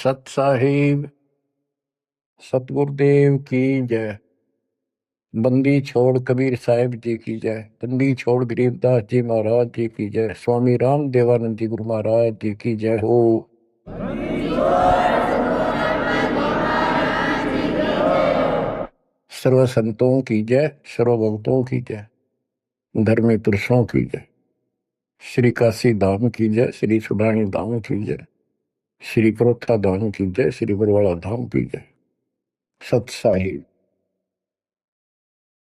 सत साहिब सतगुरुदेव की जय। बंदी छोड़ कबीर साहिब जी की जय। बंदी छोड़ गरीबदास जी महाराज जी की जय। स्वामी राम देवानंद जी गुरु महाराज जी की जय हो। सर्व संतों की जय, सर्व भक्तों की जय, धर्मी पुरुषों की जय। श्री काशी धाम की जय, श्री सुडानी धाम की जय, श्री प्रोथा धाम की जय, श्री बरवाड़ा धाम की जय। सत साहिब।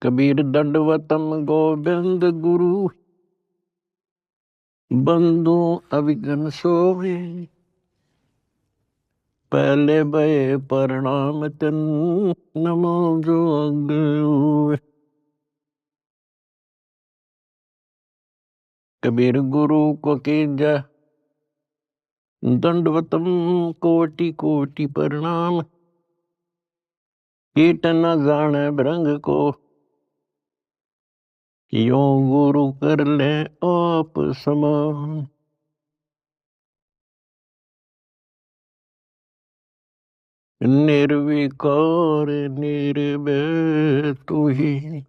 कबीर दंडवतम गोविंद गुरु, बंधु अविघ्न सोवे। पहले भय प्रणाम तन, नमो जो अग्र। कबीर गुरु को कीजय दंडवतम, कोटि कोटि प्रणाम। कीट न जाने भृंग को, यो गुरु कर ले आप समान। निर्विकार निर्भय तू ही,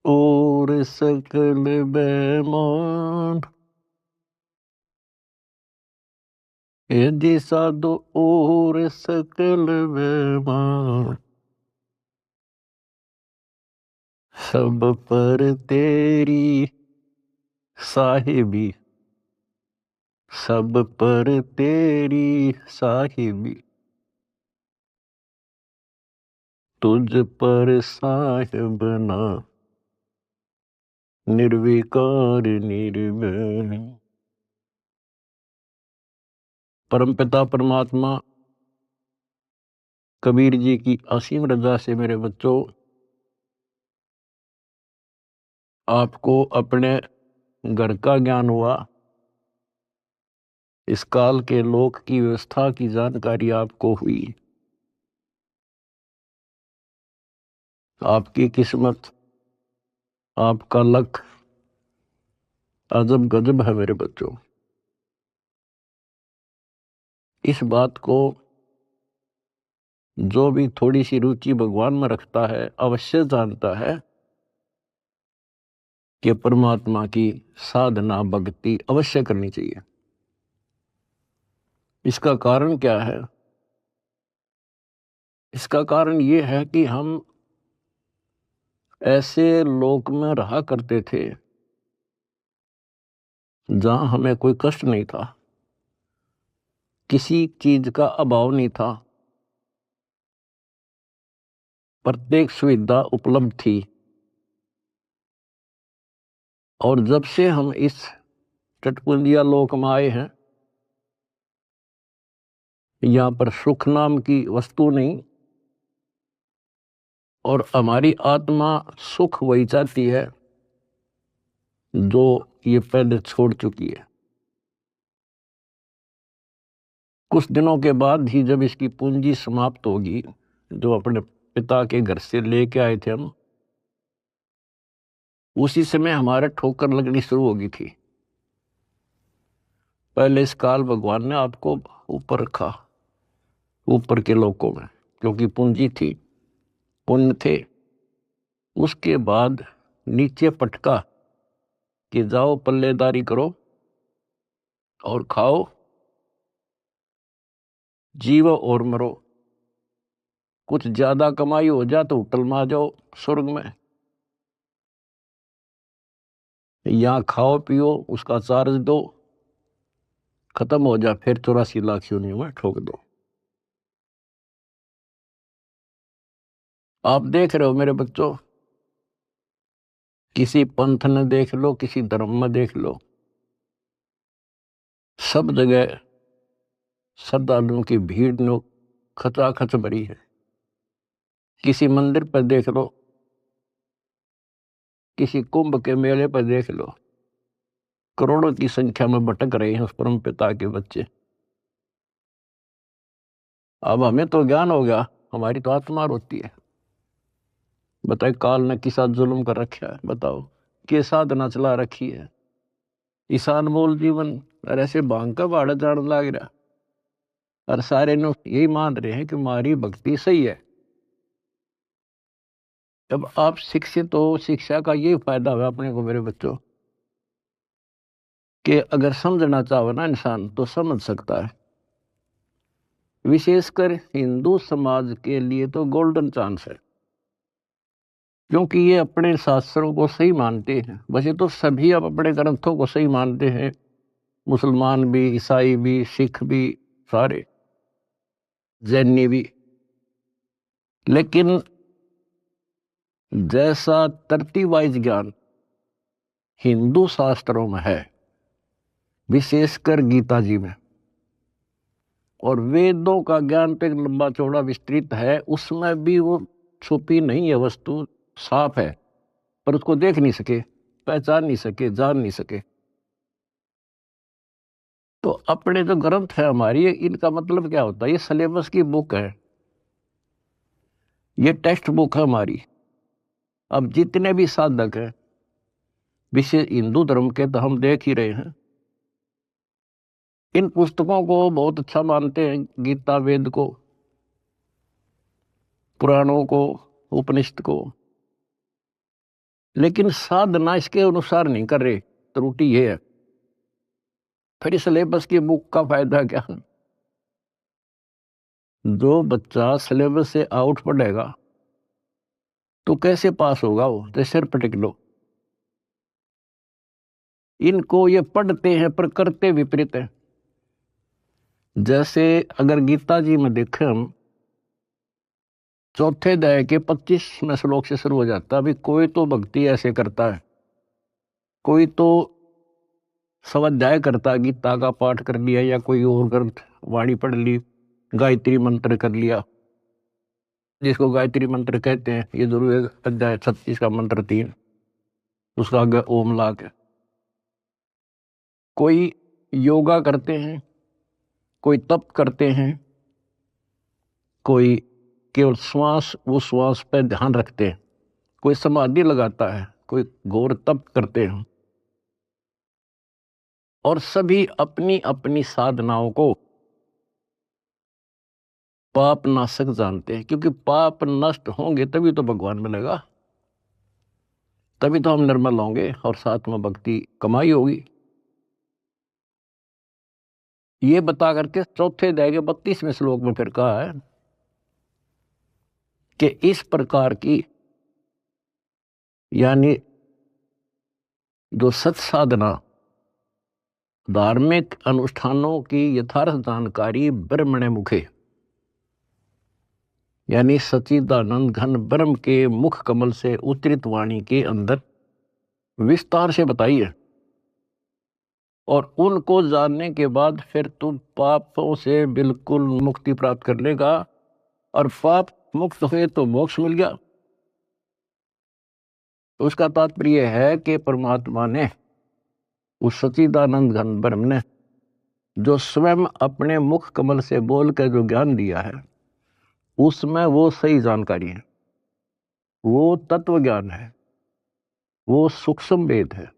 और सकल बेमान। यदि साधु और सकल बेमान, सब पर तेरी साहिबी, सब पर तेरी साहिबी। तुझ पर साहिब ना, निर्विकार निर्भय। परमपिता परमात्मा कबीर जी की असीम रजा से मेरे बच्चों, आपको अपने घर का ज्ञान हुआ। इस काल के लोक की व्यवस्था की जानकारी आपको हुई। आपकी किस्मत, आपका लक अजब गजब है मेरे बच्चों। इस बात को जो भी थोड़ी सी रुचि भगवान में रखता है अवश्य जानता है कि परमात्मा की साधना भक्ति अवश्य करनी चाहिए। इसका कारण क्या है? इसका कारण ये है कि हम ऐसे लोक में रहा करते थे जहां हमें कोई कष्ट नहीं था, किसी चीज का अभाव नहीं था, प्रत्येक सुविधा उपलब्ध थी। और जब से हम इस टटपुंजिया लोक में आए हैं, यहाँ पर सुख नाम की वस्तु नहीं, और हमारी आत्मा सुख वही चाहती है जो ये पहले छोड़ चुकी है। कुछ दिनों के बाद ही जब इसकी पूंजी समाप्त होगी, जो अपने पिता के घर से लेके आए थे हम, उसी समय हमारे ठोकर लगनी शुरू होगी थी। पहले इस काल भगवान ने आपको ऊपर रखा, ऊपर के लोकों में, क्योंकि पूंजी थी, पुण्य थे। उसके बाद नीचे पटका कि जाओ पल्लेदारी करो और खाओ, जीवो और मरो। कुछ ज्यादा कमाई हो जा तो होटल में आ जाओ स्वर्ग में, यहाँ खाओ पियो, उसका चार्ज दो, खत्म हो जा, फिर 84 लाख योनियों में ठोक दो। आप देख रहे हो मेरे बच्चों, किसी पंथ ने देख लो, किसी धर्म में देख लो, सब जगह श्रद्धालुओं की भीड़ नो खचाखच भरी है। किसी मंदिर पर देख लो, किसी कुंभ के मेले पर देख लो, करोड़ों की संख्या में भटक रहे हैं उस परम पिता के बच्चे। अब हमें तो ज्ञान हो गया, हमारी तो आत्मा रोती है। बताए काल ने किसा जुल्म कर रखा है, बताओ के साधना चला रखी है। ईशान मोल जीवन और ऐसे भांग का भाड़ा जान लाग रहा। और सारे नु यही मान रहे हैं कि हमारी भक्ति सही है। जब आप शिक्षित हो, शिक्षा का ये फायदा हुआ अपने को मेरे बच्चों, कि अगर समझना चाहो ना इंसान तो समझ सकता है। विशेषकर हिंदू समाज के लिए तो गोल्डन चांस है, क्योंकि ये अपने शास्त्रों को सही मानते हैं। वैसे तो सभी अब अपने ग्रंथों को सही मानते हैं, मुसलमान भी, ईसाई भी, सिख भी, सारे जैनी भी। लेकिन जैसा तरतीब वाइज ज्ञान हिंदू शास्त्रों में है, विशेषकर गीता जी में, और वेदों का ज्ञान तो एक लंबा चौड़ा विस्तृत है, उसमें भी वो छुपी नहीं है वस्तु, साफ है, पर उसको देख नहीं सके, पहचान नहीं सके, जान नहीं सके। तो अपने जो ग्रंथ है हमारी, इनका मतलब क्या होता है? ये सिलेबस की बुक है, ये टेक्स्ट बुक है हमारी। अब जितने भी साधक हैं विशेष हिंदू धर्म के, तो हम देख ही रहे हैं, इन पुस्तकों को बहुत अच्छा मानते हैं, गीता, वेद को, पुराणों को, उपनिषद को, लेकिन साधना इसके अनुसार नहीं कर रहे। त्रुटि ये है। फिर सिलेबस की बुक का फायदा क्या? जो बच्चा सिलेबस से आउट पढ़ेगा तो कैसे पास होगा? वो तो सिर पटक लो। इनको ये पढ़ते हैं पर करते विपरीत है। जैसे अगर गीता जी में देखें हम, चौथे अध्याय के 25वें श्लोक से शुरू हो जाता है। अभी कोई तो भक्ति ऐसे करता है, कोई तो स्वाध्याय करता है, गीता का पाठ कर लिया या कोई और ग्रंथ वाणी पढ़ ली, गायत्री मंत्र कर लिया, जिसको गायत्री मंत्र कहते हैं। ये जरूर है अध्याय 36 का मंत्र 3, उसका आगे ओम ला के। कोई योगा करते हैं, कोई तप करते हैं, कोई केवल श्वास, वो श्वास पे ध्यान रखते हैं, कोई समाधि लगाता है, कोई घोर तप करते हैं। और सभी अपनी अपनी साधनाओं को पाप नाशक जानते हैं, क्योंकि पाप नष्ट होंगे तभी तो भगवान मिलेगा, तभी तो हम निर्मल होंगे और साथ में भक्ति कमाई होगी। ये बता करके चौथे अध्याय के 32वें श्लोक में फिर कहा है कि इस प्रकार की, यानी जो सत साधना, धार्मिक अनुष्ठानों की यथार्थ जानकारी ब्रह्मणे मुखे, यानी सच्चिदानंद घन ब्रह्म के मुख कमल से उतरित वाणी के अंदर विस्तार से बताई है। और उनको जानने के बाद फिर तुम पापों से बिल्कुल मुक्ति प्राप्त कर लेगा, और पाप मुक्त हुए तो मोक्ष मिल गया। तो उसका तात्पर्य है कि परमात्मा ने, उस सच्चिदानंद घन ब्रह्म ने, जो स्वयं अपने मुख कमल से बोल कर जो ज्ञान दिया है, उसमें वो सही जानकारी है, वो तत्व ज्ञान है, वो सूक्ष्म वेद है।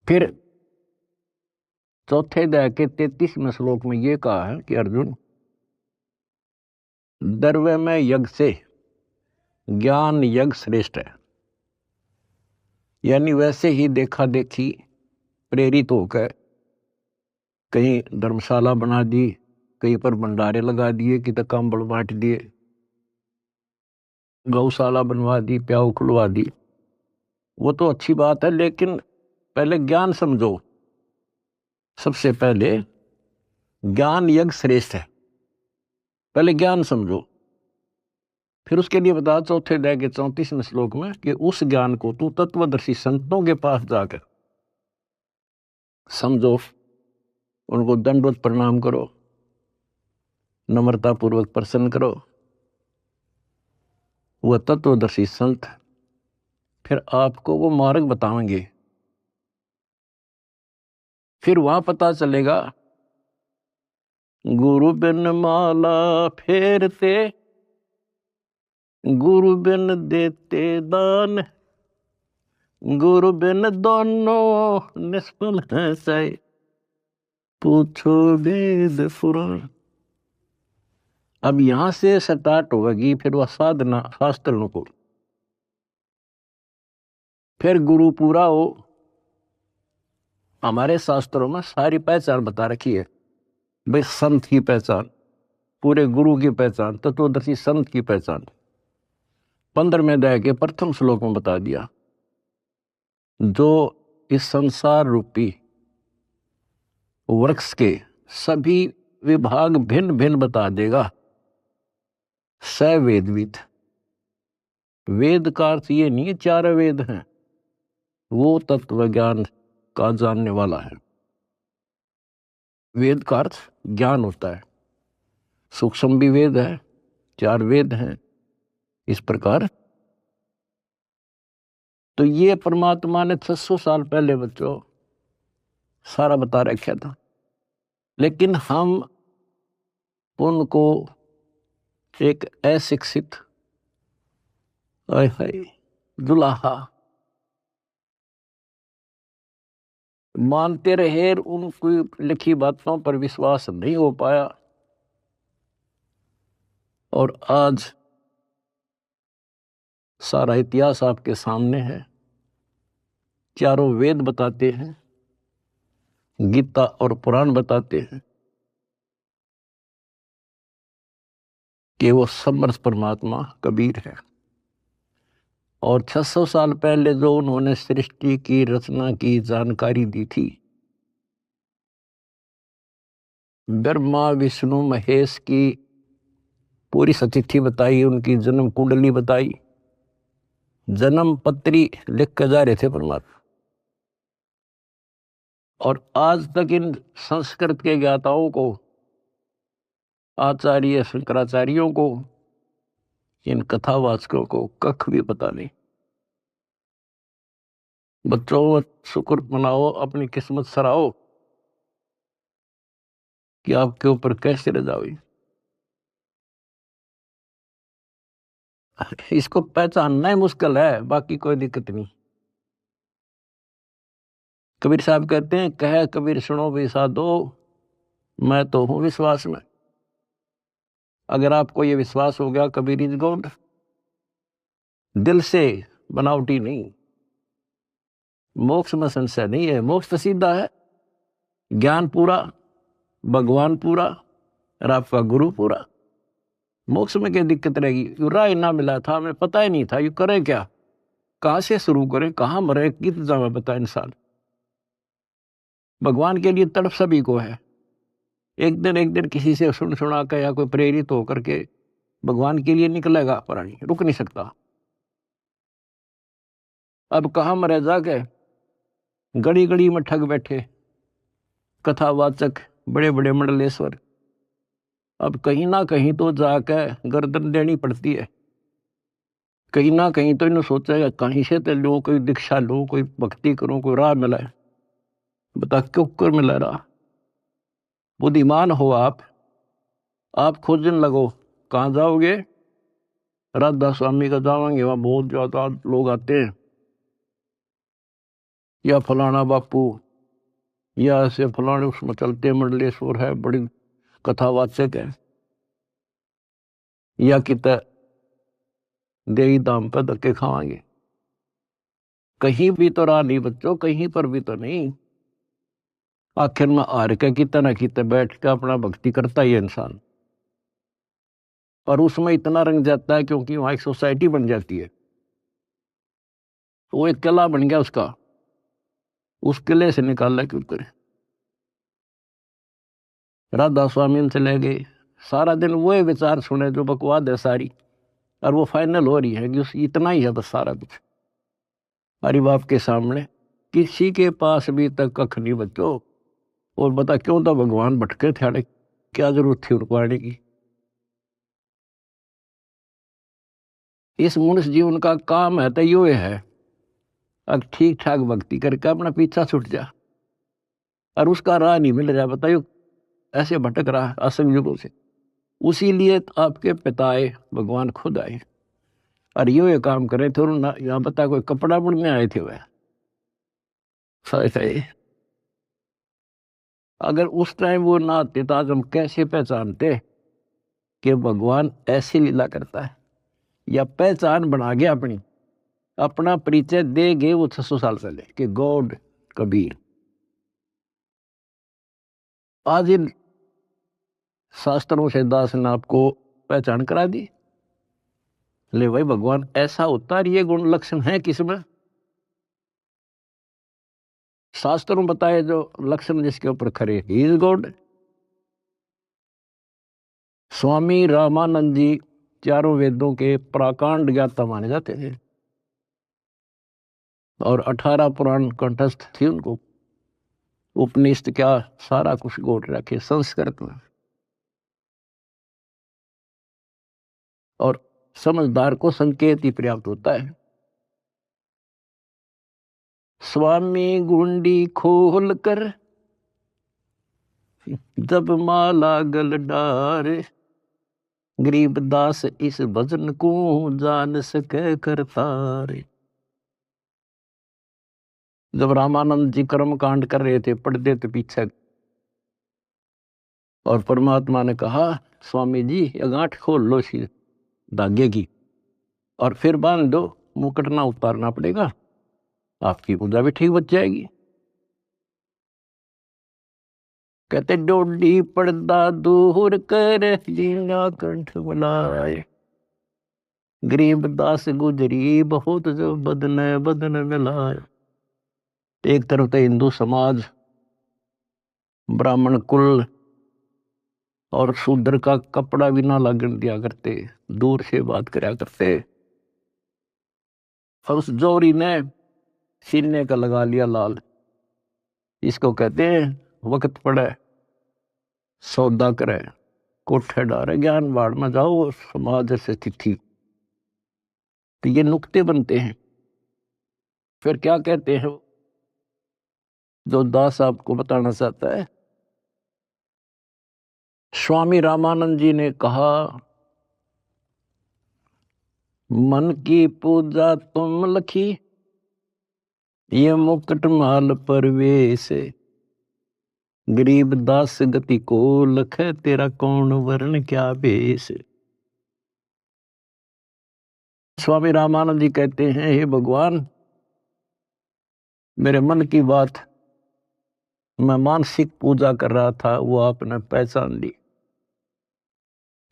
फिर चौथे अध्याय के 33वें श्लोक में ये कहा है कि अर्जुन, द्रव्य में यज्ञ से ज्ञान यज्ञ श्रेष्ठ है। यानी वैसे ही देखा देखी प्रेरित होकर कहीं धर्मशाला बना दी, कहीं पर भंडारे लगा दिए, कि तक कंबल बांट दिए, गौशाला बनवा दी, प्याऊ खुलवा दी, वो तो अच्छी बात है, लेकिन पहले ज्ञान समझो। सबसे पहले ज्ञान यज्ञ श्रेष्ठ है, पहले ज्ञान समझो। फिर उसके लिए बता चौथे अध्याय के 34वें श्लोक में कि उस ज्ञान को तू तत्वदर्शी संतों के पास जाकर समझो, उनको दंडवत प्रणाम करो, नम्रता पूर्वक प्रसन्न करो। वह तत्वदर्शी संत फिर आपको वो मार्ग बताएंगे। फिर वहां पता चलेगा, गुरु बिन माला फेरते, गुरु बिन देते दान, गुरु बिन दोनों निष्फल है सही। पूछो वेद पुराण। अब यहां से स्टार्ट होगी फिर वह साधना शास्त्रों को, फिर गुरु पूरा हो। हमारे शास्त्रों में सारी पहचान बता रखी है भाई, संत की पहचान, पूरे गुरु की पहचान, तत्वदर्शी संत की पहचान 15वें अध्याय के प्रथम श्लोक में बता दिया। जो इस संसार रूपी वृक्ष के सभी विभाग भिन्न भिन्न बता देगा, स वेदविद। वेद का अर्थ ये नहीं है 4 वेद हैं, वो तत्व ज्ञान का जानने वाला है। वेद का अर्थ ज्ञान होता है, सूक्ष्म भी वेद है, 4 वेद हैं इस प्रकार। तो ये परमात्मा ने 600 साल पहले बच्चों सारा बता रखा था, लेकिन हम उनको एक अशिक्षित दुलाहा मानते रहे, उनकी लिखी बातों पर विश्वास नहीं हो पाया। और आज सारा इतिहास आपके सामने है, चारों वेद बताते हैं, गीता और पुराण बताते हैं कि वो समर्थ परमात्मा कबीर है। और 600 साल पहले जो उन्होंने सृष्टि की रचना की जानकारी दी थी, ब्रह्मा विष्णु महेश की पूरी सतिथि बताई, उनकी जन्म कुंडली बताई, जन्म पत्री लिख कर जा रहे थे परमात्मा। और आज तक इन संस्कृत के ज्ञाताओं को, आचार्य शंकराचार्यों को, इन कथावाचकों को कख भी पता नहीं। बच्चों शुक्र मनाओ, अपनी किस्मत सराहो कि आपके ऊपर कैसे रजा हुई। इसको पहचानना ही मुश्किल है, बाकी कोई दिक्कत नहीं। कबीर साहब कहते हैं, कह कबीर सुनो भी साधो, मैं तो हूं विश्वास में। अगर आपको ये विश्वास हो गया कबीर इज गॉड, दिल से, बनावटी नहीं, मोक्ष में संशय नहीं है। मोक्ष तो सीधा है, ज्ञान पूरा, भगवान पूरा और आपका गुरु पूरा। मोक्ष में क्या दिक्कत रहेगी? यू राय ना मिला था, हमें पता ही नहीं था यू करें क्या, कहां से शुरू करें, कहां मरे, कित जावे बता इंसान। भगवान के लिए तड़प सभी को है। एक दिन किसी से सुन सुना कर या कोई प्रेरित होकर के भगवान के लिए निकलेगा प्राणी, रुक नहीं सकता। अब कहां मरे जाके, गड़ी गड़ी में ठग बैठे कथावाचक, बड़े बड़े मंडलेश्वर। अब कहीं ना कहीं तो जाकर गर्दन देनी पड़ती है, कहीं ना कहीं तो इन्हें सोचेगा कहीं से तो लो, कोई दीक्षा लो, कोई भक्ति करो, कोई राह मिला है। बता क्यों कर मिला रहा? बुद्धिमान हो आप खोजने लगो। कहाँ जाओगे? राधा स्वामी का जाओगे, वहां बहुत ज्यादा लोग आते हैं, या फलाना बापू, या ऐसे फलाने उसमें चलते मंडलेश्वर है, बड़ी कथावाचक है, या कित देही दाम पर धक्के खावांगे। कहीं भी तो राह नहीं बच्चों, कहीं पर भी तो नहीं। आखिर में हार के कितना ना कितना बैठ के अपना भक्ति करता ही है इंसान, और उसमें इतना रंग जाता है क्योंकि वहां एक सोसाइटी बन जाती है, वो एक किला बन गया उसका, उस किले से निकालना क्यों करे। राधा स्वामी से ले गए, सारा दिन वो विचार सुने जो बकवाद है सारी, और वो फाइनल हो रही है कि उस इतना ही है बस सारा कुछ हरि बाप के सामने। किसी के पास भी तक कख नहीं बच्चों। और बता क्यों था भगवान भटके थे, क्या जरूरत थी उनको आने की? इस मनुष्य जीवन का काम है तो यो है, अब ठीक ठाक भक्ति करके अपना पीछा छूट जा, और उसका राह नहीं मिल रहा, बताइयो ऐसे भटक रहा है असंग युगों से। उसी लिए आपके पिता आए, भगवान खुद आए, और ये काम करे थे। यहाँ बता कोई कपड़ा बुनने आए थे वह, अगर उस टाइम वो ना आते तो आज हम कैसे पहचानते कि भगवान ऐसी लीला करता है, या पहचान बना गया अपनी, अपना परिचय दे गए वो 600 साल पहले कि गॉड कबीर। आज इन शास्त्रों से दास ने आपको पहचान करा दी, ले भाई भगवान ऐसा होता है, ये गुण लक्षण है किसमें? शास्त्रों में बताए जो लक्षण जिसके ऊपर खरे, he is God. Swami Ramanand जी चारों वेदों के प्राकांड ज्ञाता माने जाते थे और 18 पुराण कंठस्थ थी उनको। उपनिषद क्या सारा कुछ गोट रखे संस्कृत में। और समझदार को संकेत ही पर्याप्त होता है। स्वामी गुंडी खोल कर जब माला गल डारे, गरीब दास इस भजन को जान सके करतारे। जब रामानंद जी कर्म कांड कर रहे थे, पढ़ते थे पीछे, और परमात्मा ने कहा स्वामी जी ये गांठ खोल लो इसी धागे की और फिर बांध दो, मुकुट ना उतारना पड़ेगा, आपकी पूजा भी ठीक बच जाएगी। कहते डोडी पर्दा दूर कर दीना कंठ बुलाए, गरीब दास गुजरी बहुत जो बदन बदन मिलाए। एक तरफ तो हिंदू समाज, ब्राह्मण कुल और शूद्र का कपड़ा भी ना लगन दिया करते, दूर से बात करा करते। और उस जोरी ने सीने का लगा लिया लाल। इसको कहते हैं वक्त पड़े सौदा करे, कोठे डारे ज्ञान बाढ़ में जाओ समाज से तिथि। तो ये नुक्ते बनते हैं। फिर क्या कहते हैं जो दास आपको बताना चाहता है, स्वामी रामानंद जी ने कहा मन की पूजा तुम लखी, ये मुकुट माल परवेश, गरीब दास गति को लख, तेरा कौन वर्ण क्या भेष। स्वामी रामानंद जी कहते हैं हे भगवान, मेरे मन की बात मैं मानसिक पूजा कर रहा था, वो आपने पहचान ली।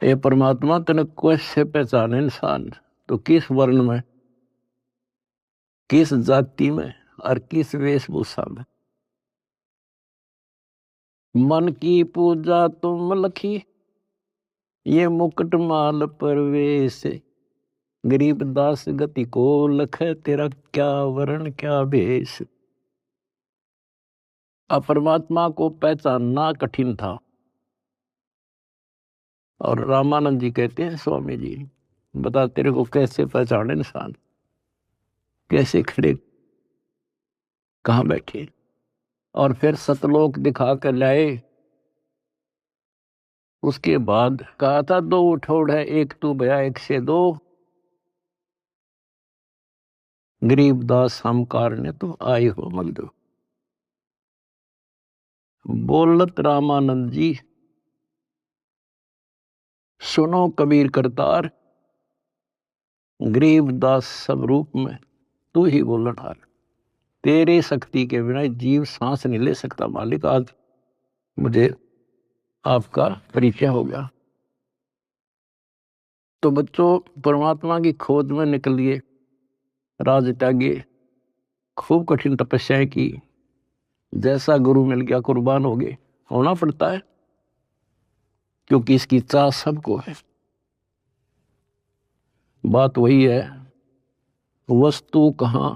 हे परमात्मा तने कैसे पहचाने इंसान, तो किस वर्ण में, किस जाति में और किस वेशभूषा में। मन की पूजा तुम लखी, ये मुकुट माल परवेश, गरीब दास गति को लख, तेरा क्या वर्ण क्या भेष। अब परमात्मा को पहचानना कठिन था। और रामानंद जी कहते हैं स्वामी जी बता तेरे को कैसे पहचाने इंसान, कैसे खड़े कहाँ बैठे। और फिर सतलोक दिखा कर लाए। उसके बाद कहा था दो उठोड़ है, एक तू भया एक से दो, गरीब दास हम कारने तो आए हो मगदो। बोलत रामानंद जी सुनो कबीर करतार, गरीब दास सब रूप में तू ही बोलन हार। तेरे शक्ति के बिना जीव सांस नहीं ले सकता मालिक। आज मुझे आपका परिचय हो गया। तो बच्चों परमात्मा की खोज में निकलिए, राज त्यागिए, खूब कठिन तपस्याएं की, जैसा गुरु मिल गया कुर्बान हो गए, होना पड़ता है क्योंकि इसकी चाह सबको है। बात वही है, वस्तु कहाँ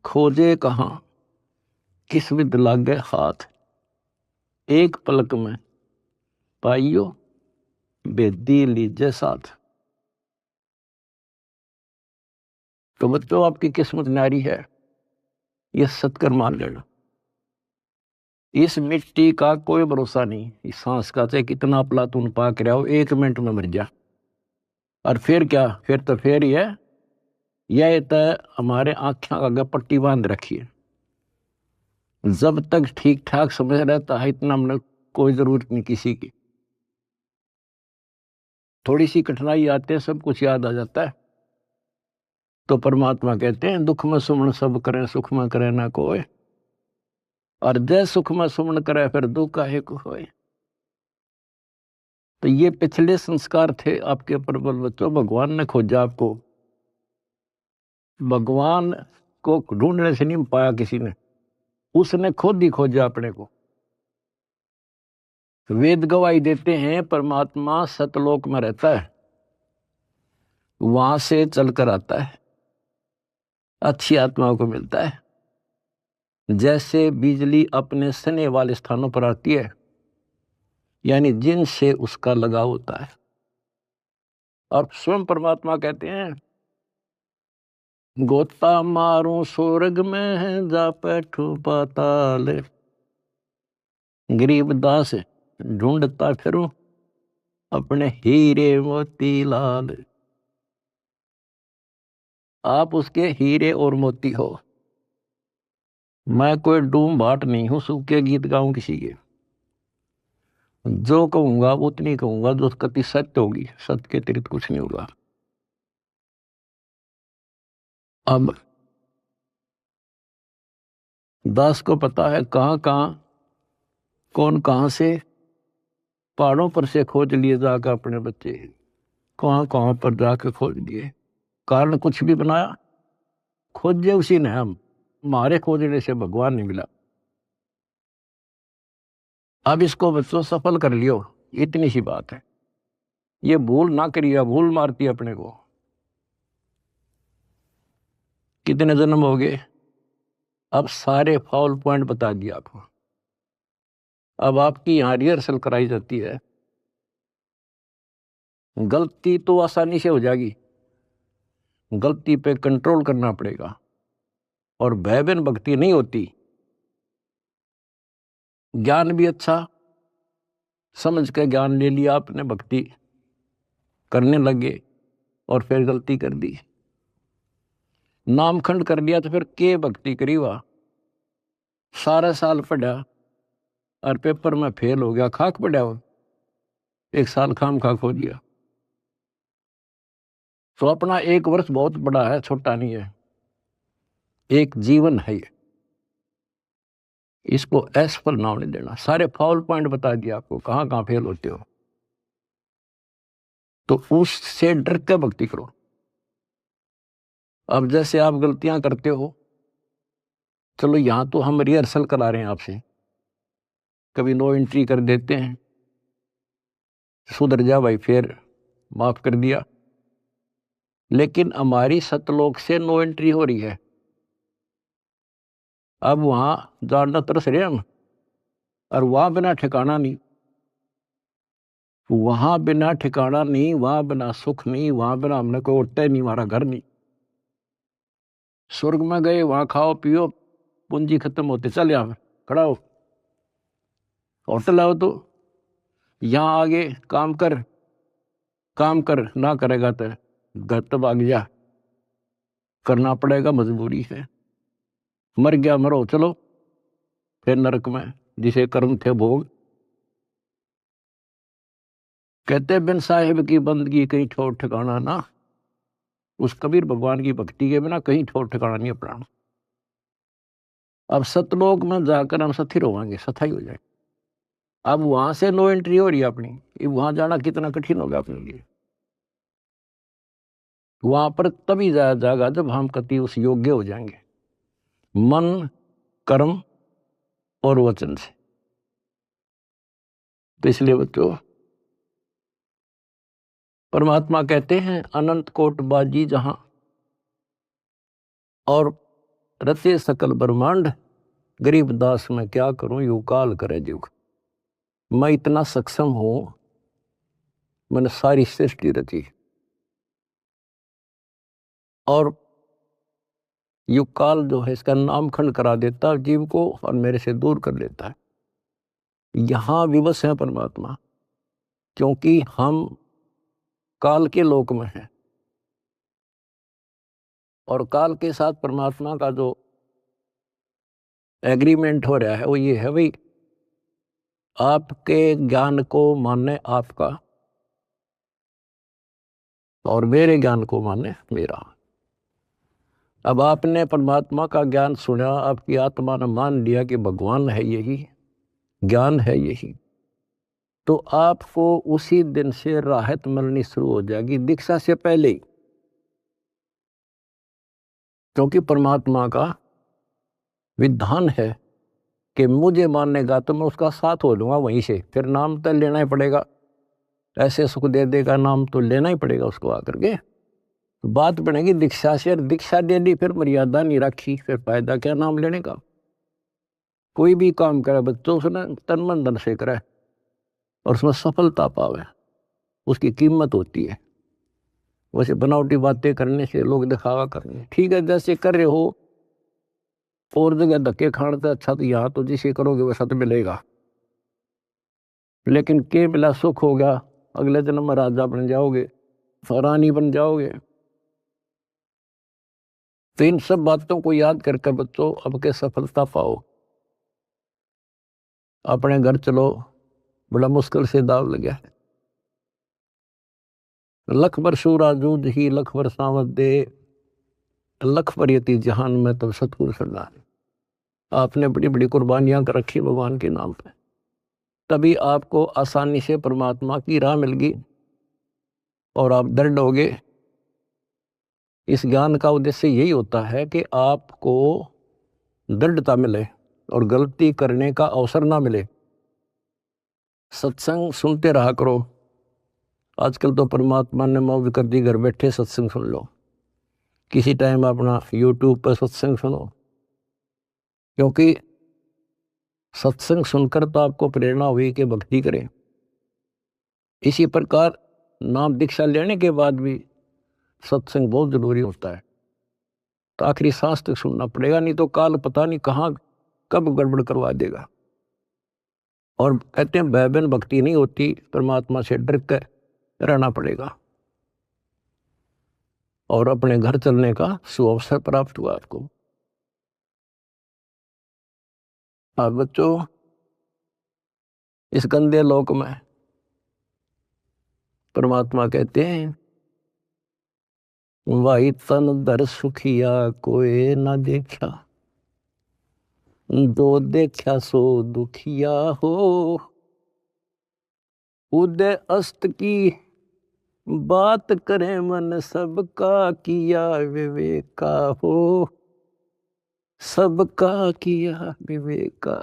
खोजे कहाँ, किस विद लागे हाथ, एक पलक में पाइयो बेदी लीजे साथ। तो बच्चों आपकी किस्मत न्यारी है, ये सत्कर मान लेना। इस मिट्टी का कोई भरोसा नहीं, इस सांस का चाहे कितना प्लातून पाक रहा हो, 1 मिनट में मर जा। और फिर क्या, फिर तो फिर ही है, यह तो हमारे आँखें आगे पट्टी बांध रखी है। जब तक ठीक ठाक समझ रहता है इतना हमने कोई जरूरत नहीं किसी की। थोड़ी सी कठिनाई आते हैं सब कुछ याद आ जाता है। तो परमात्मा कहते हैं दुख में सुमन सब करें सुख में करे ना कोई, और जय सुख में सुमन करे फिर दुख काहे को होए। तो ये पिछले संस्कार थे आपके प्रबल बच्चों। भगवान ने खोजा आपको, भगवान को ढूंढने से नहीं पाया किसी ने, उसने खुद ही खोजा अपने को। वेद गवाही देते हैं परमात्मा सतलोक में रहता है, वहां से चलकर आता है, अच्छी आत्माओं को मिलता है। जैसे बिजली अपने सने वाले स्थानों पर आती है, यानी जिनसे उसका लगाव होता है। और स्वयं परमात्मा कहते हैं गोता मारूं स्वर्ग में जा बैठू पाताल, गरीबदास ढूंढता फिरूं अपने हीरे मोती लाल। आप उसके हीरे और मोती हो। मैं कोई डूम भाट नहीं हूं सूखे गीत गाऊं किसी के। जो कहूंगा उतनी कहूंगा जो कति सत्य होगी, सत्य के अतिरिक्त कुछ नहीं होगा। अब दास को पता है कहाँ कहाँ कौन कहाँ से पहाड़ों पर से खोज लिए जाकर अपने बच्चे, कहाँ कहाँ पर जाकर खोज लिए। कारण कुछ भी बनाया, खोजे उसी ने। हम हमारे खोजने से भगवान नहीं मिला। अब इसको बच्चों सफल कर लियो, इतनी सी बात है। ये भूल ना करिए, भूल मारती है अपने को। कितने जन्म हो गए, अब सारे फाउल पॉइंट बता दिया आपको। अब आपकी यहाँ रिहर्सल कराई जाती है। गलती तो आसानी से हो जाएगी, गलती पे कंट्रोल करना पड़ेगा। और भय बिन भक्ति नहीं होती। ज्ञान भी अच्छा समझ के ज्ञान ले लिया आपने, भक्ति करने लगे और फिर गलती कर दी, नामखंड कर लिया, तो फिर के भक्ति करी हुआ। सारा साल पढ़ा और पेपर में फेल हो गया, खाक पड़ा हो, एक साल खाम खा खो दिया। तो अपना एक वर्ष बहुत बड़ा है, छोटा नहीं है, एक जीवन है ये। इसको असफल नाम नहीं देना। सारे फाउल पॉइंट बता दिया आपको, कहाँ कहाँ फेल होते हो। तो उससे डर के भक्ति करो। अब जैसे आप गलतियां करते हो, चलो यहां तो हम रिहर्सल करा रहे हैं आपसे, कभी नो एंट्री कर देते हैं, सुधर जा भाई, फिर माफ कर दिया। लेकिन हमारी सतलोक से नो एंट्री हो रही है, अब वहां जानना तरस रहे हम। और वहां बिना ठिकाना नहीं, वहां बिना ठिकाना नहीं, वहां बिना सुख नहीं, वहां बिना हमने कोई उठता ही नहीं, हमारा घर नहीं। स्वर्ग में गए, वहां खाओ पियो, पूंजी खत्म होते चल यहाँ खड़ा हो, होटल आओ तो यहाँ आगे काम कर, काम कर ना करेगा तो घर तो भाग जा, करना पड़ेगा, मजबूरी है। मर गया मरो, चलो फिर नरक में जिसे कर्म थे भोग। कहते बिन साहिब की बंदगी कहीं ठोर ठिकाना ना। उस कबीर भगवान की भक्ति के बिना कहीं ठोर ठिकाना नहीं अपना। अब सतलोक में जाकर हम स्थिर होंगे, सथाई हो जाए। अब वहां से नो एंट्री हो रही है अपनी, वहां जाना कितना कठिन होगा अपने लिए। वहां पर तभी जाया जाएगा जब हम कति उस योग्य हो जाएंगे, मन कर्म और वचन से। तो इसलिए बच्चों परमात्मा कहते हैं अनंत कोट बाजी जहां और रचे सकल ब्रह्मांड, गरीब दास मैं क्या करूं यू काल करे जुग। मैं इतना सक्षम हूं, मैंने सारी सृष्टि रची और युग काल जो है इसका नामखंड करा देता है जीव को और मेरे से दूर कर लेता है। यहां विवश है परमात्मा, क्योंकि हम काल के लोक में हैं और काल के साथ परमात्मा का जो एग्रीमेंट हो रहा है वो ये है भाई, आपके ज्ञान को माने आपका और मेरे ज्ञान को माने मेरा। अब आपने परमात्मा का ज्ञान सुना, आपकी आत्मा ने मान लिया कि भगवान है यही, ज्ञान है यही, तो आपको उसी दिन से राहत मिलनी शुरू हो जाएगी, दीक्षा से पहले ही। क्योंकि परमात्मा का विधान है कि मुझे मानेगा तो मैं उसका साथ हो लूंगा वहीं से, फिर नाम तो लेना ही पड़ेगा, ऐसे सुख दे देगा नाम तो लेना ही पड़ेगा उसको आकर के। बात बनेगी दीक्षा से, दीक्षा दे ली फिर मर्यादा नहीं रखी, फिर फायदा क्या नाम लेने का। कोई भी काम करे बच्चों उसने तन मन धन से करे और उसमें सफलता पावे, उसकी कीमत होती है। वैसे बनावटी बातें करने से, लोग दिखावा करने, ठीक है जैसे कर रहे हो और जगह धक्के खाने से अच्छा तो यहाँ तो जिसे करोगे वैसा तो मिलेगा, लेकिन के मिला सुख हो गया, अगले जन्म में राजा बन जाओगे, रानी बन जाओगे। तो इन सब बातों को याद करके बच्चों अब के सफलता पाओ। अपने घर चलो, बड़ा मुश्किल से दाव लगा है। लख बरसूरा जूझ ही लख बरसावत दे, लख बरियती जहान में तब सतगुरु सरदार। आपने बड़ी बड़ी कुर्बानियां कर रखी भगवान के नाम पे, तभी आपको आसानी से परमात्मा की राह मिल गई और आप दृढ़ हो गए। इस ज्ञान का उद्देश्य यही होता है कि आपको दृढ़ता मिले और गलती करने का अवसर ना मिले। सत्संग सुनते रहा करो। आजकल तो परमात्मा ने मौज कर दी, घर बैठे सत्संग सुन लो, किसी टाइम अपना यूट्यूब पर सत्संग सुनो, क्योंकि सत्संग सुनकर तो आपको प्रेरणा हुई कि भक्ति करें। इसी प्रकार नाम दीक्षा लेने के बाद भी सत्संग बहुत जरूरी होता है, तो आखिरी सांस तक सुनना पड़ेगा, नहीं तो काल पता नहीं कहाँ कब गड़बड़ करवा देगा। और कहते हैं भय बिन भक्ति नहीं होती, परमात्मा से डर कर रहना पड़ेगा और अपने घर चलने का सुअवसर प्राप्त हुआ आपको। और बच्चों इस गंदे लोक में परमात्मा कहते हैं वाई तन दर सुखिया कोई ना देखा, दो देखा सो दुखिया हो, उदय अस्त की बात करे मन सबका किया विवेका हो, सबका किया विवेका।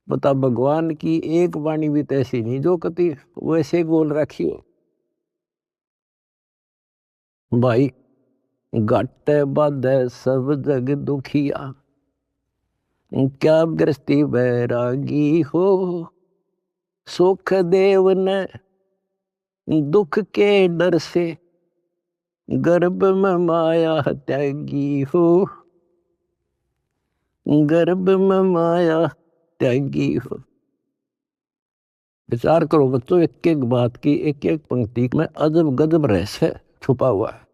बता भगवान की एक वाणी भी ऐसी नहीं जो कति वैसे बोल रखी हो। भाई घाटे बाधे सब जग दुखिया, क्या गृहस्थी बैरागी हो, सुख देव ने दुख के डर से गर्भ में माया त्यागी हो, गर्भ में माया त्यागी हो। विचार करो बच्चों, एक एक बात की, एक एक पंक्ति में अजब गजब रहस्य छुपा हुआ है।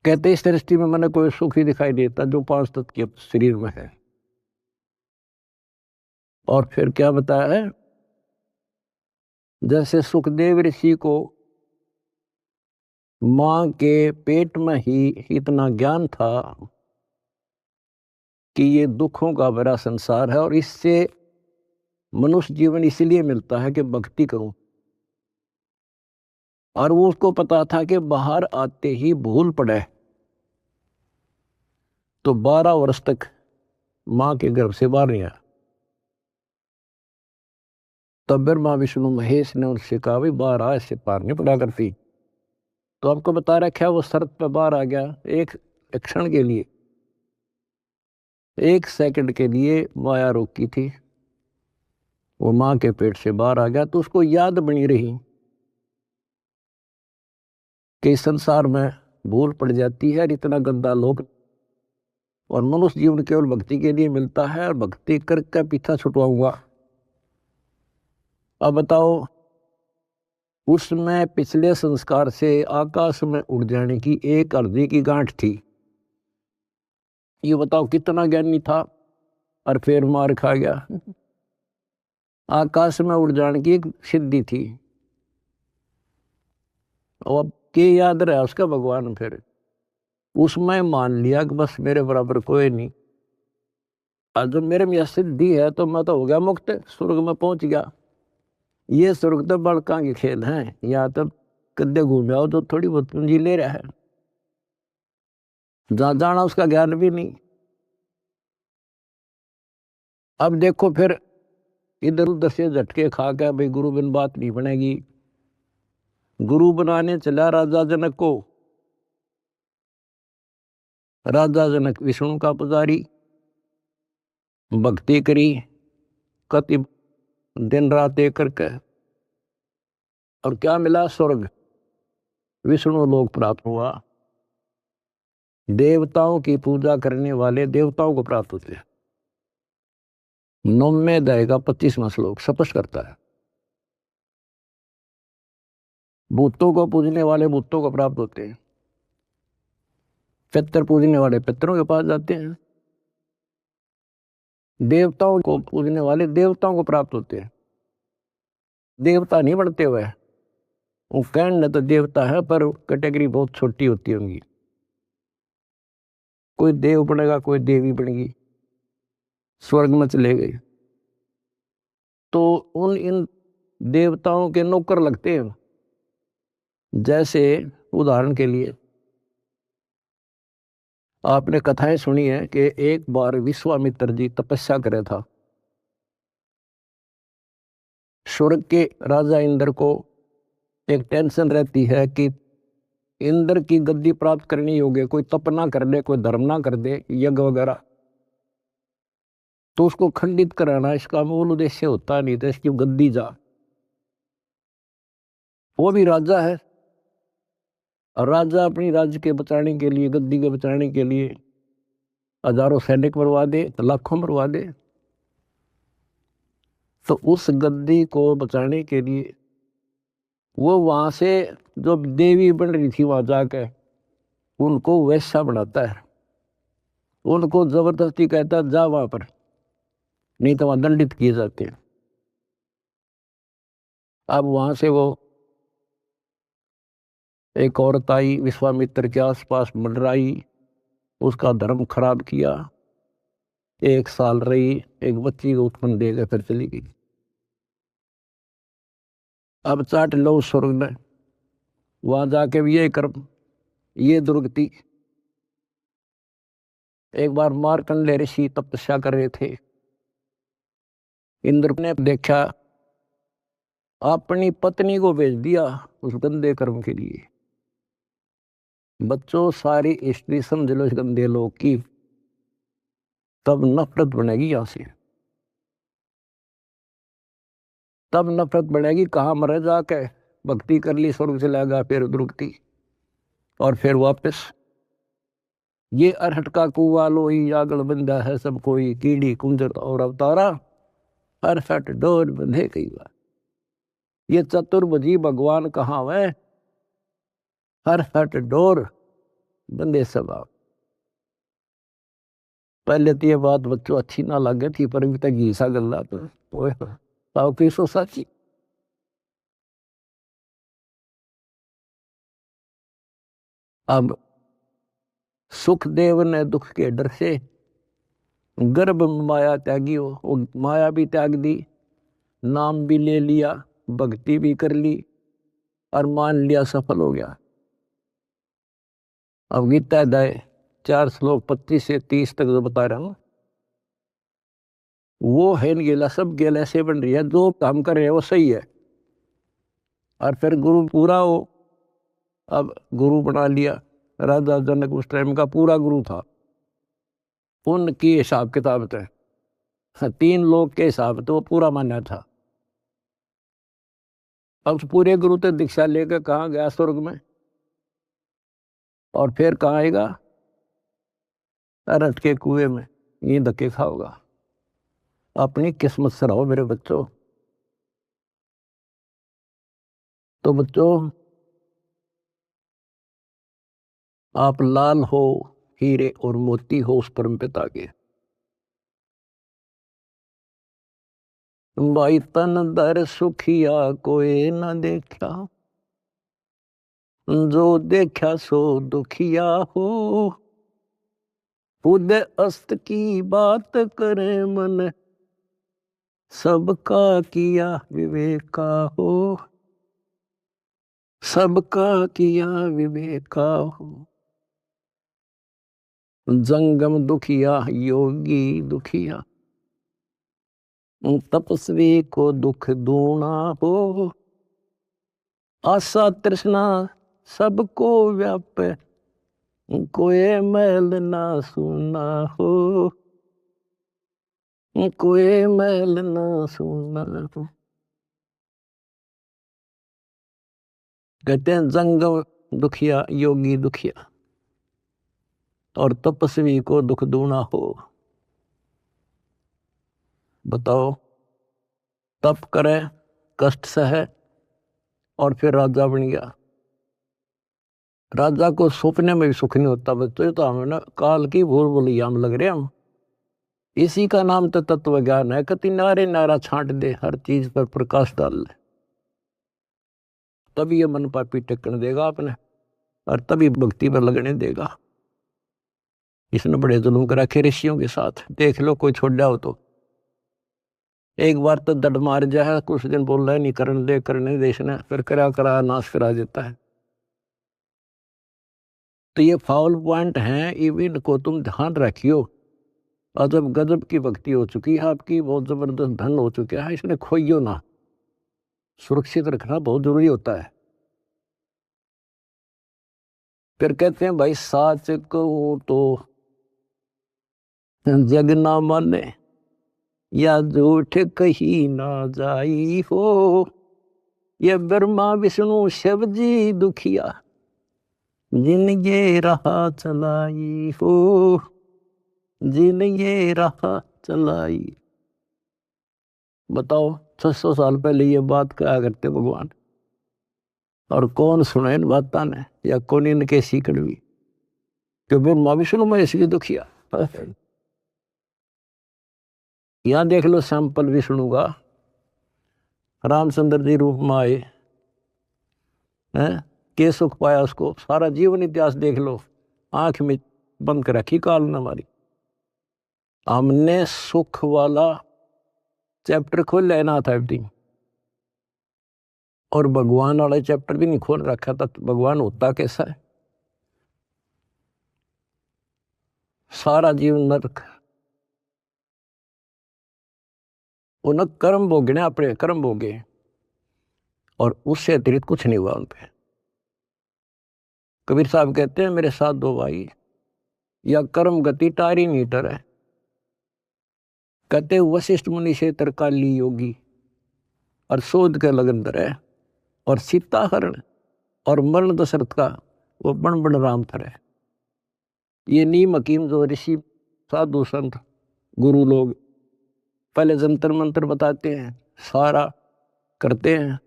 कहते इस दृष्टि में मैंने कोई सुख ही दिखाई देता जो 5 तत्व के शरीर में है। और फिर क्या बताया है, जैसे सुखदेव ऋषि को मां के पेट में ही इतना ज्ञान था कि ये दुखों का भरा संसार है और इससे मनुष्य जीवन इसलिए मिलता है कि भक्ति करूं, और वो उसको पता था कि बाहर आते ही भूल पड़े तो 12 वर्ष तक मां के गर्भ से बाहर नहीं आया। तब ब्रह्मा विष्णु महेश ने उनसे कहा भाई बाहर आ, इससे पार नहीं पड़ा करती। तो आपको बता रखा है वो शर्त पे बाहर आ गया, एक क्षण के लिए, 1 सेकंड के लिए माया रोकी थी, वो मां के पेट से बाहर आ गया। तो उसको याद बनी रही कि इस संसार में भूल पड़ जाती है, इतना गंदा लोग, और मनुष्य जीवन केवल भक्ति के लिए मिलता है और भक्ति करके पीछा छुटवाऊंगा। अब बताओ, उसमें पिछले संस्कार से आकाश में उड़ जाने की एक अर्जी की गांठ थी, ये बताओ कितना ज्ञानी था और फिर मार खा गया। आकाश में उड़ जाने की एक सिद्धि थी, और अब के याद रहा उसका भगवान, फिर उसमें मान लिया कि बस मेरे बराबर कोई नहीं। आज जब मेरे में यह सिद्धि है तो मैं तो हो गया मुक्त, स्वर्ग में पहुंच गया। ये स्वर्ग तो बड़का के खेल है, यहाँ तो कद्दे घूम आओ तो थोड़ी बहुत पूंजी ले रहा है, जहां जाना उसका ज्ञान भी नहीं। अब देखो फिर इधर उधर से झटके खा के भाई गुरु बिन बात नहीं बनेगी, गुरु बनाने चला राजा जनक को। राजा जनक विष्णु का पुजारी, भक्ति करी कति दिन रात एक करके, और क्या मिला? स्वर्ग, विष्णु लोक प्राप्त हुआ। देवताओं की पूजा करने वाले देवताओं को प्राप्त होते हैं। 9वें अध्याय का 25वां श्लोक स्पष्ट करता है। भूतों को पूजने वाले भूतों को प्राप्त होते हैं, पितर पूजने वाले पितरों के पास जाते हैं, देवताओं को पूजने वाले देवताओं को प्राप्त होते हैं। देवता नहीं बनते हुए, वो कहने तो देवता है पर कैटेगरी बहुत छोटी होती होंगी। कोई देव बनेगा, कोई देवी बनेगी, स्वर्ग में चले गए तो उन इन देवताओं के नौकर लगते हैं। जैसे उदाहरण के लिए आपने कथाएं सुनी है कि एक बार विश्वामित्र जी तपस्या करे था। स्वर्ग के राजा इंद्र को एक टेंशन रहती है कि इंद्र की गद्दी प्राप्त करनी होगी, कोई तप ना कर दे, कोई धर्म ना कर दे, यज्ञ वगैरह, तो उसको खंडित कराना इसका मूल उद्देश्य होता नहीं था। इसकी गद्दी जा, वो भी राजा है, और राजा अपनी राज्य के बचाने के लिए, गद्दी के बचाने के लिए हजारों सैनिक मरवा दे, लाखों मरवा दे। तो उस गद्दी को बचाने के लिए वो वहां से जो देवी बन रही थी वहां जाकर उनको वैसा बनाता है, उनको जबरदस्ती कहता है जा वहां पर, नहीं तो वहां दंडित किए जाते हैं। अब वहां से वो एक औरत आई, विश्वामित्र के आसपास मंडराई, उसका धर्म खराब किया, 1 साल रही, एक बच्ची को उत्पन्न देकर फिर चली गई। अब चाट लो स्वर्ग ने, वहां जाके भी ये कर्म, ये दुर्गति। एक बार मार्कंडेय ऋषि तपस्या कर रहे थे, इंद्र ने देखा, अपनी पत्नी को भेज दिया उस गंदे कर्म के लिए। बच्चों सारी स्त्री समझ लो इस गंदे लोग की, तब नफरत बनेगी यहां से, तब नफरत बढ़ेगी। कहाँ मरे जाके, भक्ति कर ली स्वर्ग चला गया, फिर दुर्गति, और फिर वापस ये अरहट का कुआ लोई आगल बंदा है सब कोई, कीड़ी कुंजर और अवतारा, अरहट डोर बंधे कई बार। ये चतुर्भुजी भगवान कहाँ है? अरहट डोर बंदे सब आप। पहले तो ये बात बच्चों अच्छी ना लगे थी, पर अभी तक घीसा गल्ला तो की सो साची। अब सुखदेव ने दुख के डर से गर्भ में माया त्यागी हो, वो माया भी त्याग दी, नाम भी ले लिया, भक्ति भी कर ली, और मान लिया सफल हो गया। अब गीता अध्याय 4 श्लोक 25 से 30 तक जो बता रहा हूं, वो है गेला, सब गेल ऐसे बन रही है, जो काम कर रहे हैं वो सही है, और फिर गुरु पूरा हो। अब गुरु बना लिया, राजा जनक उस टाइम का पूरा गुरु था, उनकी हिसाब किताब थे, 3 लोग के हिसाब तो वो पूरा मान्या था। अब उस पूरे गुरु तो दीक्षा लेकर कहाँ गया? स्वर्ग में। और फिर कहाँ आएगा? अरहट के कुएं में, ये धक्के खाओगा। अपनी किस्मत से रहो मेरे बच्चों। तो बच्चों, आप लाल हो, हीरे और मोती हो उस परम पिता के। भाई तन दर सुखिया कोई न देखा, जो देखा सो दुखिया हो। खुद अस्त की बात करे मन, सबका किया विवेका हो। सबका किया विवेका हो। जंगम दुखिया योगी दुखिया, तपस्वी को दुख दूना हो। आशा तृष्णा सबको व्यापे, कोई मैल ना सुना हो। कोई मैल ना सुना हो। कहते हैं जंगम दुखिया योगी दुखिया और तपस्वी को दुख दूना हो। बताओ, तप करे, कष्ट सहे और फिर राजा बन गया। राजा को सपने में भी सुख नहीं होता। बच्चों ये तो हमें ना काल की भूल भुलैया में लग रहे हम। इसी का नाम तो तत्व ज्ञान है। कति नारे नारा छांट दे, हर चीज पर प्रकाश डाल ले, तभी ये मन पापी टेकने देगा आपने, और तभी भक्ति में लगने देगा। इसने बड़े जुल्म कर रखे ऋषियों के साथ। देख लो कोई छोड़ जाओ तो एक बार तो दड मार जाए, कुछ दिन बोल रहा है नहीं करने देश ने, फिर करा नाश करा देता है। तो ये फाउल पॉइंट हैं, इवन को तुम ध्यान रखियो। अजब गजब की भक्ति हो चुकी है आपकी, बहुत जबरदस्त धन हो चुका है, इसने खोइयो ना। सुरक्षित रखना बहुत जरूरी होता है। फिर कहते हैं भाई साच को तो जग ना माने, या झूठ कही ना जाई हो। ये ब्रह्मा विष्णु शिव जी दुखिया, जिन ये राह चलाई हो। जिन ये राह चलाई। बताओ 600 साल पहले ये बात क्या करते भगवान, और कौन सुने इन बातों ने, या कौन इनके सीखड़ भी, कि ब्रह्मा विष्णु में इसकी दुखिया। यहां देख लो सैंपल विष्णु का, रामचंद्र जी रूप में आए हैं, के सुख पाया उसको। सारा जीवन इतिहास देख लो, आंख में बंद कर रखी काल ने हमारी। हमने सुख वाला चैप्टर खोल लेना था एवरीथिंग, और भगवान वाला चैप्टर भी नहीं खोल रखा था। तो भगवान होता कैसा है? सारा जीवन नरक, उन कर्म भोगने, अपने कर्म भोगे, और उससे अतिरिक्त कुछ नहीं हुआ उन पे। कबीर साहब कहते हैं मेरे साथ दो भाई, या कर्म गति टारी मीटर है। कहते वशिष्ठ मुनि से तरकाली योगी, और शोध के लगन धरे, और सीता हरण और मरण दशरथ का वो बण बण राम थरे। ये नीम हकीम जो ऋषि साधु संत गुरु लोग पहले जंतर मंत्र बताते हैं, सारा करते हैं,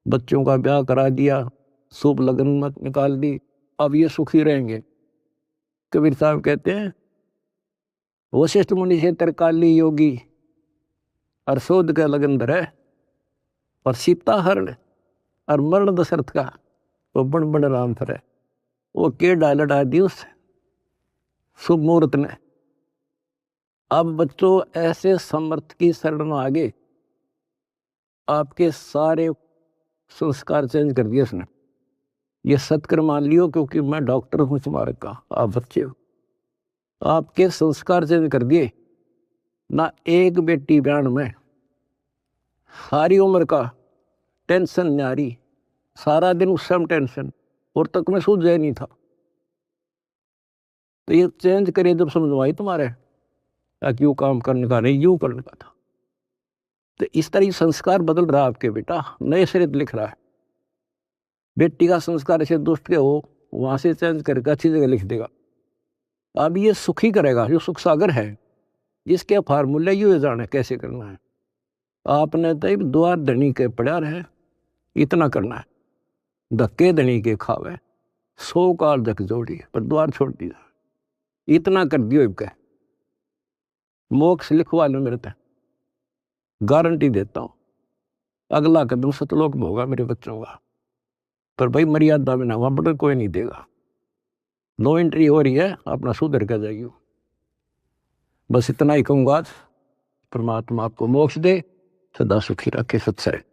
बच्चों का ब्याह करा दिया, शुभ लगन मत निकाल दी, अब ये सुखी रहेंगे। कबीर साहब कहते हैं वशिष्ठ मुनि से तरकाली योगी, और शोध का लगन धरे, और सीता हरण और मरण दशरथ का वो बण बण राम थरे। वो के डाल दी उस शुभ मुहूर्त ने। अब बच्चों ऐसे समर्थ की शरण में आगे आपके सारे संस्कार चेंज कर दिए उसने। ये सत्कर मान लियो, क्योंकि मैं डॉक्टर हूं तुम्हारे का, आप बच्चे हो। आपके संस्कार चेंज कर दिए ना। एक बेटी ब्यान में सारी उम्र का टेंशन न्यारी, सारा दिन उस समय टेंशन, और तक में सूझ जाए नहीं था। तो ये चेंज करे जब समझवाई तुम्हारे, क्यों काम करने का नहीं, यूं करने का था। तो इस तरह संस्कार बदल रहा आपके बेटा, नए सिरे लिख रहा है। बेटी का संस्कार ऐसे दुष्ट के हो, वहां से चेंज करके अच्छी जगह लिख देगा। अब ये सुखी करेगा, जो सुख सागर है, जिसके फार्मूले यू जाने कैसे करना है। आपने तो द्वार धनी के पड़ा रहे, इतना करना है। धक्के धनी के खावे, 100 काल धक जोड़ी, पर द्वार छोड़ दिया। इतना कर दियो इनका, मोक्ष लिखवा लो मेरे तक, गारंटी देता हूं। अगला कदम सतलोक में होगा मेरे बच्चों का, पर भाई मर्यादा में ना, वहां बड़ा कोई नहीं देगा। नो एंट्री हो रही है, अपना सुधर कर जाइयो। बस इतना ही कहूंगा। परमात्मा आपको मोक्ष दे, सदा सुखी रखे। सत्संग।